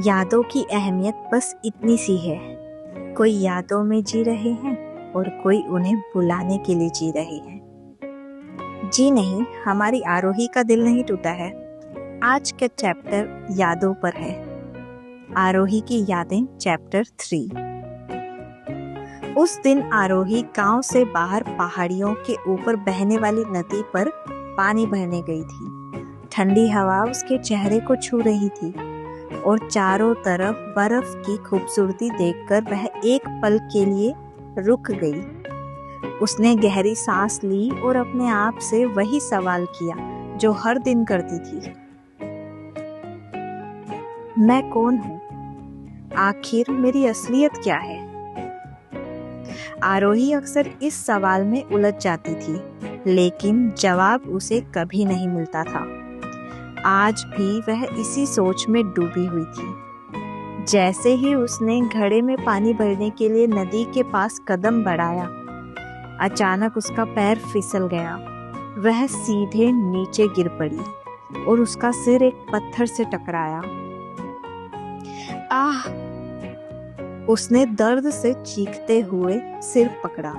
यादों की अहमियत बस इतनी सी है। कोई यादों में जी रहे हैं और कोई उन्हें बुलाने के लिए जी रहे हैं। जी नहीं, हमारी आरोही का दिल नहीं टूटा है। आज का चैप्टर यादों पर है। आरोही की यादें चैप्टर 3। उस दिन आरोही गांव से बाहर पहाड़ियों के ऊपर बहने वाली नदी पर पानी भरने गई थी। ठंडी हवा उसके चेहरे को छू रही थी और चारों तरफ बर्फ की खूबसूरती देखकर वह एक पल के लिए रुक गई। उसने गहरी सांस ली और अपने आप से वही सवाल किया जो हर दिन करती थी। मैं कौन हूँ? आखिर मेरी असलियत क्या है? आरोही अक्सर इस सवाल में उलझ जाती थी, लेकिन जवाब उसे कभी नहीं मिलता था। आज भी वह इसी सोच में डूबी हुई थी। जैसे ही उसने घड़े में पानी भरने के लिए नदी के पास कदम बढ़ाया, अचानक उसका पैर फिसल गया। वह सीधे नीचे गिर पड़ी और उसका सिर एक पत्थर से टकराया। आह! उसने दर्द से चीखते हुए सिर पकड़ा।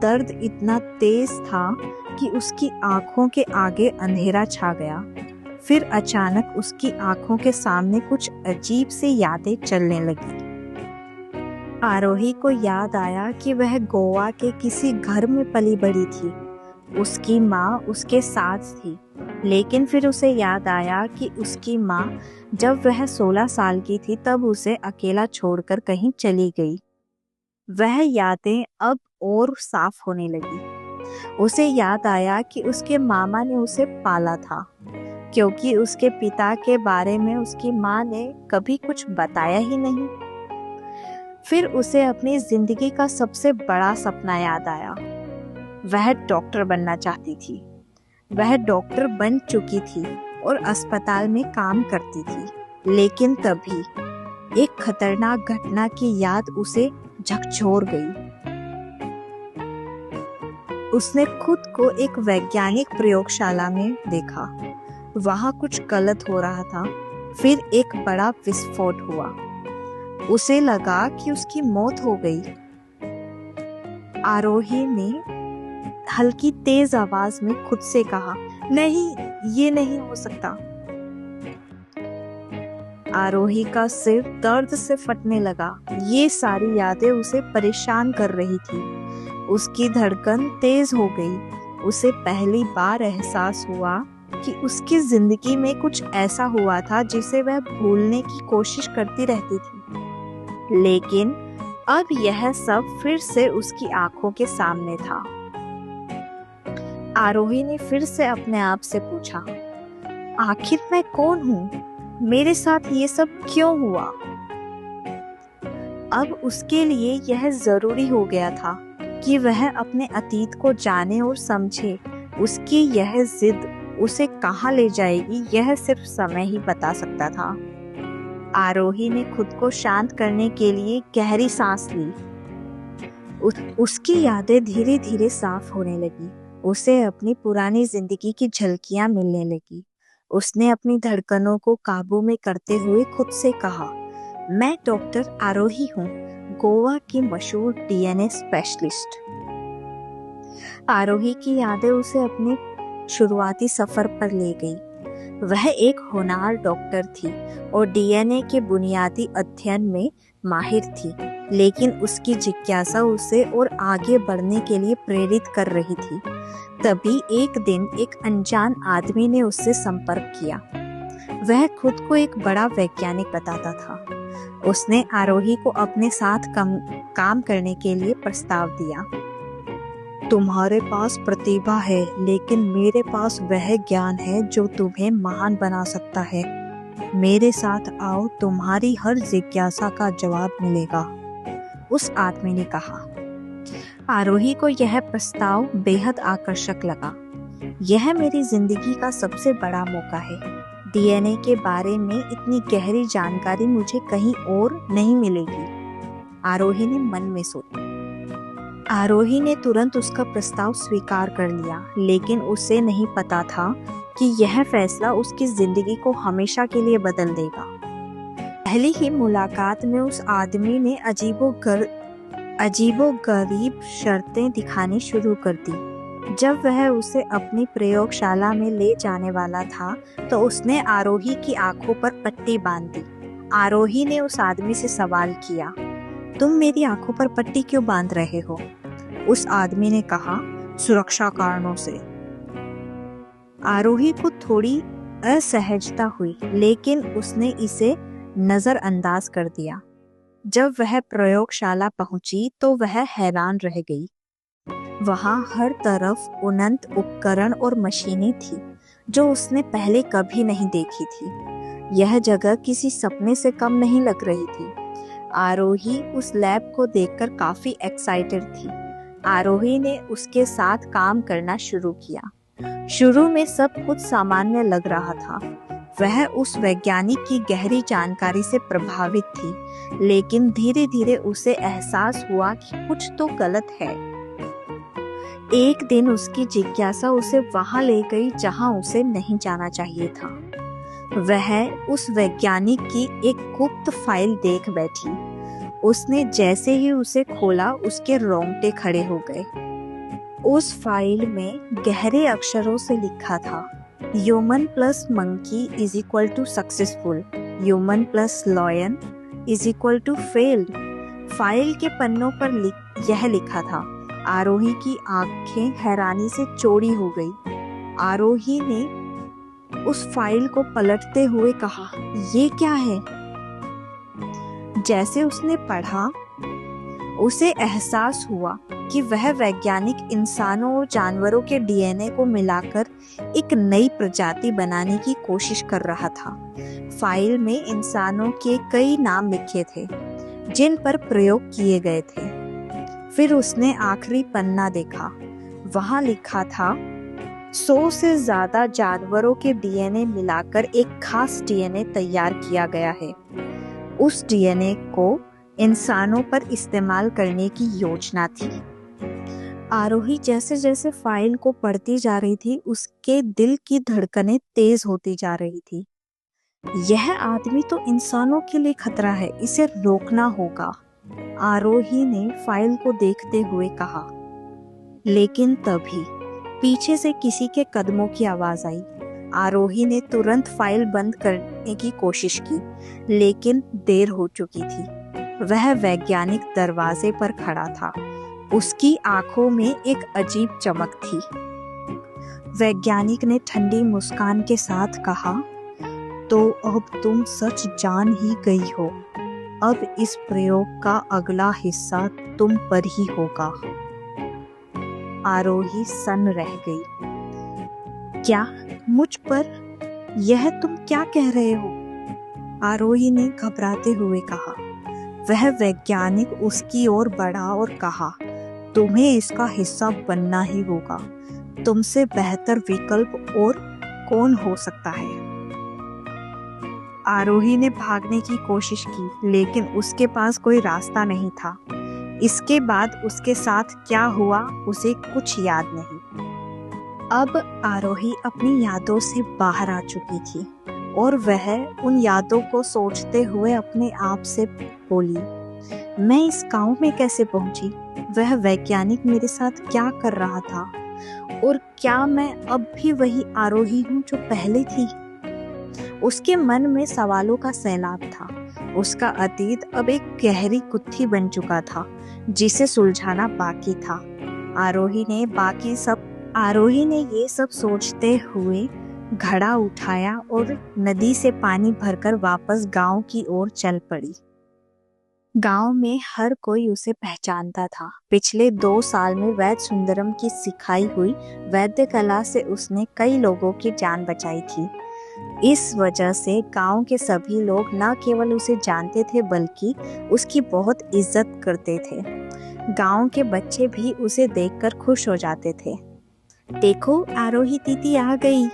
दर्द इतना तेज था कि उसकी आंखों के आगे अंधेरा छा गया। फिर अचानक उसकी आंखों के सामने कुछ अजीब सी यादें चलने लगी। आरोही को याद आया कि वह गोवा के किसी घर में पली बड़ी थी। उसकी माँ उसके साथ थी, लेकिन फिर उसे याद आया कि उसकी माँ जब वह 16 साल की थी तब उसे अकेला छोड़कर कहीं चली गई। वह यादें अब और साफ होने लगी। उसे याद आया कि उसके मामा ने उसे पाला था, क्योंकि उसके पिता के बारे में उसकी माँ ने कभी कुछ बताया ही नहीं। फिर उसे अपनी जिंदगी का सबसे बड़ा सपना याद आया। वह डॉक्टर बनना चाहती थी। वह डॉक्टर बन चुकी थी और अस्पताल में काम करती थी, लेकिन तभी एक खतरनाक घटना की याद उसे झकझोर गई। उसने खुद को एक वैज्ञानिक प्रयोगशाला में देखा। वहां कुछ गलत हो रहा था। फिर एक बड़ा विस्फोट हुआ। उसे लगा कि उसकी मौत हो गई। आरोही ने हल्की तेज आवाज में खुद से कहा, नहीं, ये नहीं हो सकता। आरोही का सिर दर्द से फटने लगा। ये सारी यादें उसे परेशान कर रही थी। उसकी धड़कन तेज हो गई। उसे पहली बार एहसास हुआ कि उसकी जिंदगी में कुछ ऐसा हुआ था जिसे वह भूलने की कोशिश करती रहती थी, लेकिन अब यह सब फिर से उसकी आंखों के सामने था। आरोही ने फिर से अपने आप से पूछा, आखिर मैं कौन हूँ? मेरे साथ ये सब क्यों हुआ? अब उसके लिए यह जरूरी हो गया था कि वह अपने अतीत को जाने और समझे। उसकी यह जिद उसे कहाँ ले जाएगी, यह सिर्फ समय ही बता सकता था। आरोही ने खुद को शांत करने के लिए गहरी सांस ली। उसकी यादें धीरे धीरे साफ होने लगी। उसे अपनी पुरानी जिंदगी की झलकियां मिलने लगी। उसने अपनी धड़कनों को काबू में करते हुए खुद से कहा, मैं डॉक्टर आरोही हूँ, गोवा की मशहूर डीएनए स्पेशलिस्ट। आरोही की यादें उसे अपने शुरुआती सफर पर ले गई। वह एक होनहार डॉक्टर थी और डीएनए के बुनियादी अध्ययन में माहिर थी, लेकिन उसकी जिज्ञासा उसे और आगे बढ़ने के लिए प्रेरित कर रही थी। तभी एक दिन एक अनजान आदमी ने उससे संपर्क किया। वह खुद को एक बड़ा वैज्ञानिक बताता था। उसने आरोही को अपने साथ काम करने के लिए प्रस्ताव दिया। तुम्हारे पास प्रतिभा है, लेकिन मेरे पास वह ज्ञान है जो तुम्हें महान बना सकता है। मेरे साथ आओ, तुम्हारी हर जिज्ञासा का जवाब मिलेगा, उस आदमी ने कहा। आरोही को यह प्रस्ताव बेहद आकर्षक लगा। यह मेरी जिंदगी का सबसे बड़ा मौका है। डीएनए के बारे में इतनी गहरी जानकारी मुझे कहीं और नहीं मिलेगी, आरोही ने मन में सोचा। आरोही ने तुरंत उसका प्रस्ताव स्वीकार कर लिया, लेकिन उसे नहीं पता था कि यह फैसला उसकी जिंदगी को हमेशा के लिए बदल देगा। पहली ही मुलाकात में उस आदमी ने अजीबोगरीब शर्तें दिखानी शुरू कर दी। जब वह उसे अपनी प्रयोगशाला में ले जाने वाला था तो उसने आरोही की आंखों पर पट्टी बांध दी। आरोही ने उस आदमी से सवाल किया, तुम मेरी आंखों पर पट्टी क्यों बांध रहे हो? उस आदमी ने कहा, सुरक्षा कारणों से। आरोही को थोड़ी असहजता हुई, लेकिन उसने इसे नजरअंदाज कर दिया। जब वह प्रयोगशाला पहुंची तो वह हैरान रह गई। वहां हर तरफ उन्नत उपकरण और मशीनें थी जो उसने पहले कभी नहीं देखी थी। यह जगह किसी सपने से कम नहीं लग रही थी। आरोही उस लैब को देखकर काफी एक्साइटेड थी। आरोही ने उसके साथ काम करना शुरू किया। शुरू में सब कुछ सामान्य लग रहा था। वह उस वैज्ञानिक की गहरी जानकारी से प्रभावित थी, लेकिन धीरे धीरे उसे एहसास हुआ कि कुछ तो गलत है। एक दिन उसकी जिज्ञासा उसे वहां ले गई जहां उसे नहीं जाना चाहिए था। वह उस वैज्ञानिक की एक गुप्त फाइल देख बैठी। उसने जैसे ही उसे खोला, उसके रोंगटे खड़े हो गए। उस फाइल में गहरे अक्षरों से लिखा था, human plus monkey is equal to successful, human plus lion is equal to failed. File के पन्नों पर यह लिखा था। आरोही की आंखें हैरानी से चौड़ी हो गई। आरोही ने उस फाइल को पलटते हुए कहा, ये क्या है? जैसे उसने पढ़ा, उसे एहसास हुआ कि वह वैज्ञानिक इंसानों और जानवरों के डीएनए को मिलाकर एक नई प्रजाति बनाने की कोशिश कर रहा था। फाइल में इंसानों के कई नाम लिखे थे जिन पर प्रयोग किए गए थे। फिर उसने आखिरी पन्ना देखा। वहां लिखा था, 100 से ज्यादा जानवरों के डीएनए मिलाकर एक खास डीएनए तैयार किया गया है। उस डीएनए को इंसानों पर इस्तेमाल करने की योजना थी। आरोही जैसे जैसे फाइल को पढ़ती जा रही थी, उसके दिल की धड़कनें तेज होती जा रही थी। यह आदमी तो इंसानों के लिए खतरा है, इसे रोकना होगा, आरोही ने फाइल को देखते हुए कहा। लेकिन तभी पीछे से किसी के कदमों की आवाज आई। आरोही ने तुरंत फाइल बंद करने की कोशिश की, लेकिन देर हो चुकी थी। वह वैज्ञानिक दरवाजे पर खड़ा था। उसकी आंखों में एक अजीब चमक थी। वैज्ञानिक ने ठंडी मुस्कान के साथ कहा, तो अब तुम सच जान ही गई हो। अब इस प्रयोग का अगला हिस्सा तुम पर ही होगा। आरोही सन्न रह गई। क्या मुझ पर? यह तुम क्या कह रहे हो? आरोही ने घबराते हुए कहा। वह वैज्ञानिक उसकी ओर बढ़ा और कहा, तुम्हें इसका हिस्सा बनना ही होगा। तुमसे बेहतर विकल्प और कौन हो सकता है? आरोही ने भागने की कोशिश की, लेकिन उसके पास कोई रास्ता नहीं था। इसके बाद उसके साथ क्या हुआ उसे कुछ याद नहीं। अब आरोही अपनी यादों से बाहर आ चुकी थी और वह उन यादों को सोचते हुए अपने आप से बोली, मैं इस गांव में कैसे पहुंची? वह वैज्ञानिक मेरे साथ क्या कर रहा था? और क्या मैं अब भी वही आरोही हूँ जो पहले थी? उसके मन में सवालों का सैलाब था। उसका अतीत अब एक गहरी गुत्थी बन चुका था जिसे सुलझाना बाकी था। आरोही ने ये सब सोचते हुए घड़ा उठाया और नदी से पानी भरकर वापस गांव की ओर चल पड़ी। गांव में हर कोई उसे पहचानता था। पिछले 2 साल में वैद्य सुंदरम की सिखाई हुई वैद्य कला से उसने कई लोगों की जान बचाई थी। इस वजह से गांव के सभी लोग न केवल उसे जानते थे बल्कि उसकी बहुत इज्जत करते थे। गांव के बच्चे भी उसे देखकर खुश हो जाते थे। देखो, आरोही दीदी आ गई।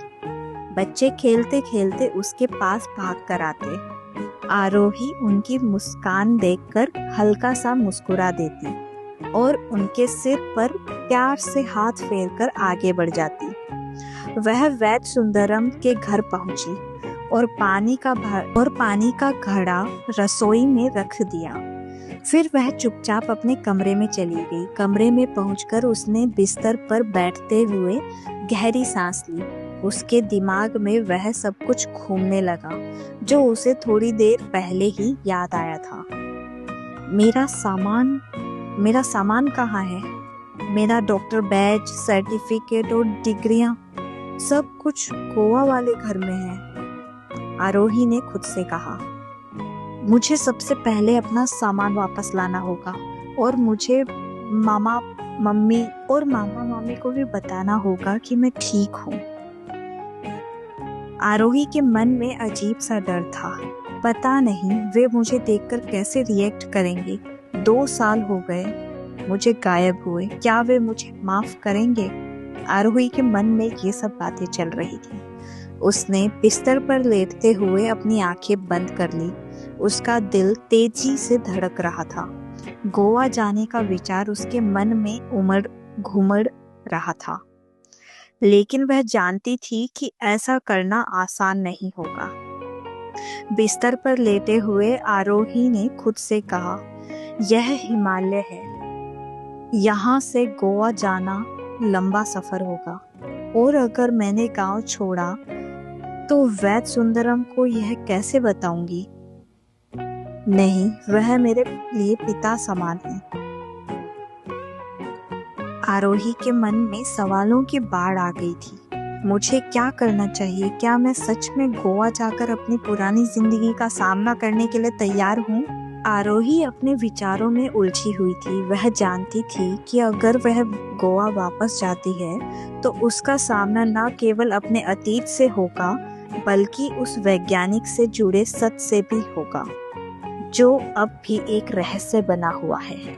बच्चे खेलते खेलते उसके पास भाग कर आते। आरोही उनकी मुस्कान देखकर हल्का सा मुस्कुरा देती और उनके सिर पर प्यार से हाथ फेरकर आगे बढ़ जाती। वह वैद्य सुंदरम के घर पहुंची और पानी का घड़ा रसोई में रख दिया। फिर वह चुपचाप अपने कमरे में चली गई। कमरे में पहुंचकर उसने बिस्तर पर बैठते हुए गहरी सांस ली। उसके दिमाग में वह सब कुछ घूमने लगा जो उसे थोड़ी देर पहले ही याद आया था। मेरा सामान कहाँ है? मेरा डॉक्टर बैज, सर्टिफिकेट और डिग्रियां, सब कुछ गोवा वाले घर में है। आरोही ने खुद से कहा, मुझे सबसे पहले अपना सामान वापस लाना होगा और मुझे मामा मम्मी को भी बताना होगा कि मैं ठीक हूँ। आरोही के मन में अजीब सा डर था। पता नहीं वे मुझे देखकर कैसे रिएक्ट करेंगे। 2 साल हो गए मुझे गायब हुए, क्या वे मुझे माफ करेंगे? आरोही के मन में ये सब बातें चल रही थी। उसने बिस्तर पर लेटते हुए अपनी आंखें बंद कर ली। उसका दिल तेजी से धड़क रहा था। गोवा जाने का विचार उसके मन में घुमड़ रहा था, लेकिन वह जानती थी कि ऐसा करना आसान नहीं होगा। बिस्तर पर लेटे हुए आरोही ने खुद से कहा, यह हिमालय है, यहाँ से गोवा जाना लंबा सफर होगा, और अगर मैंने गांव छोड़ा तो वैद्य सुंदरम को यह कैसे बताऊंगी? नहीं, वह मेरे लिए पिता समान है। आरोही के मन में सवालों की बाढ़ आ गई थी। मुझे क्या करना चाहिए? क्या मैं सच में गोवा जाकर अपनी पुरानी जिंदगी का सामना करने के लिए तैयार हूँ? आरोही अपने विचारों में उलझी हुई थी। वह जानती थी कि अगर वह गोवा वापस जाती है तो उसका सामना न केवल अपने अतीत से होगा, बल्कि उस वैज्ञानिक से जुड़े सच से भी होगा, जो अब भी एक रहस्य बना हुआ है।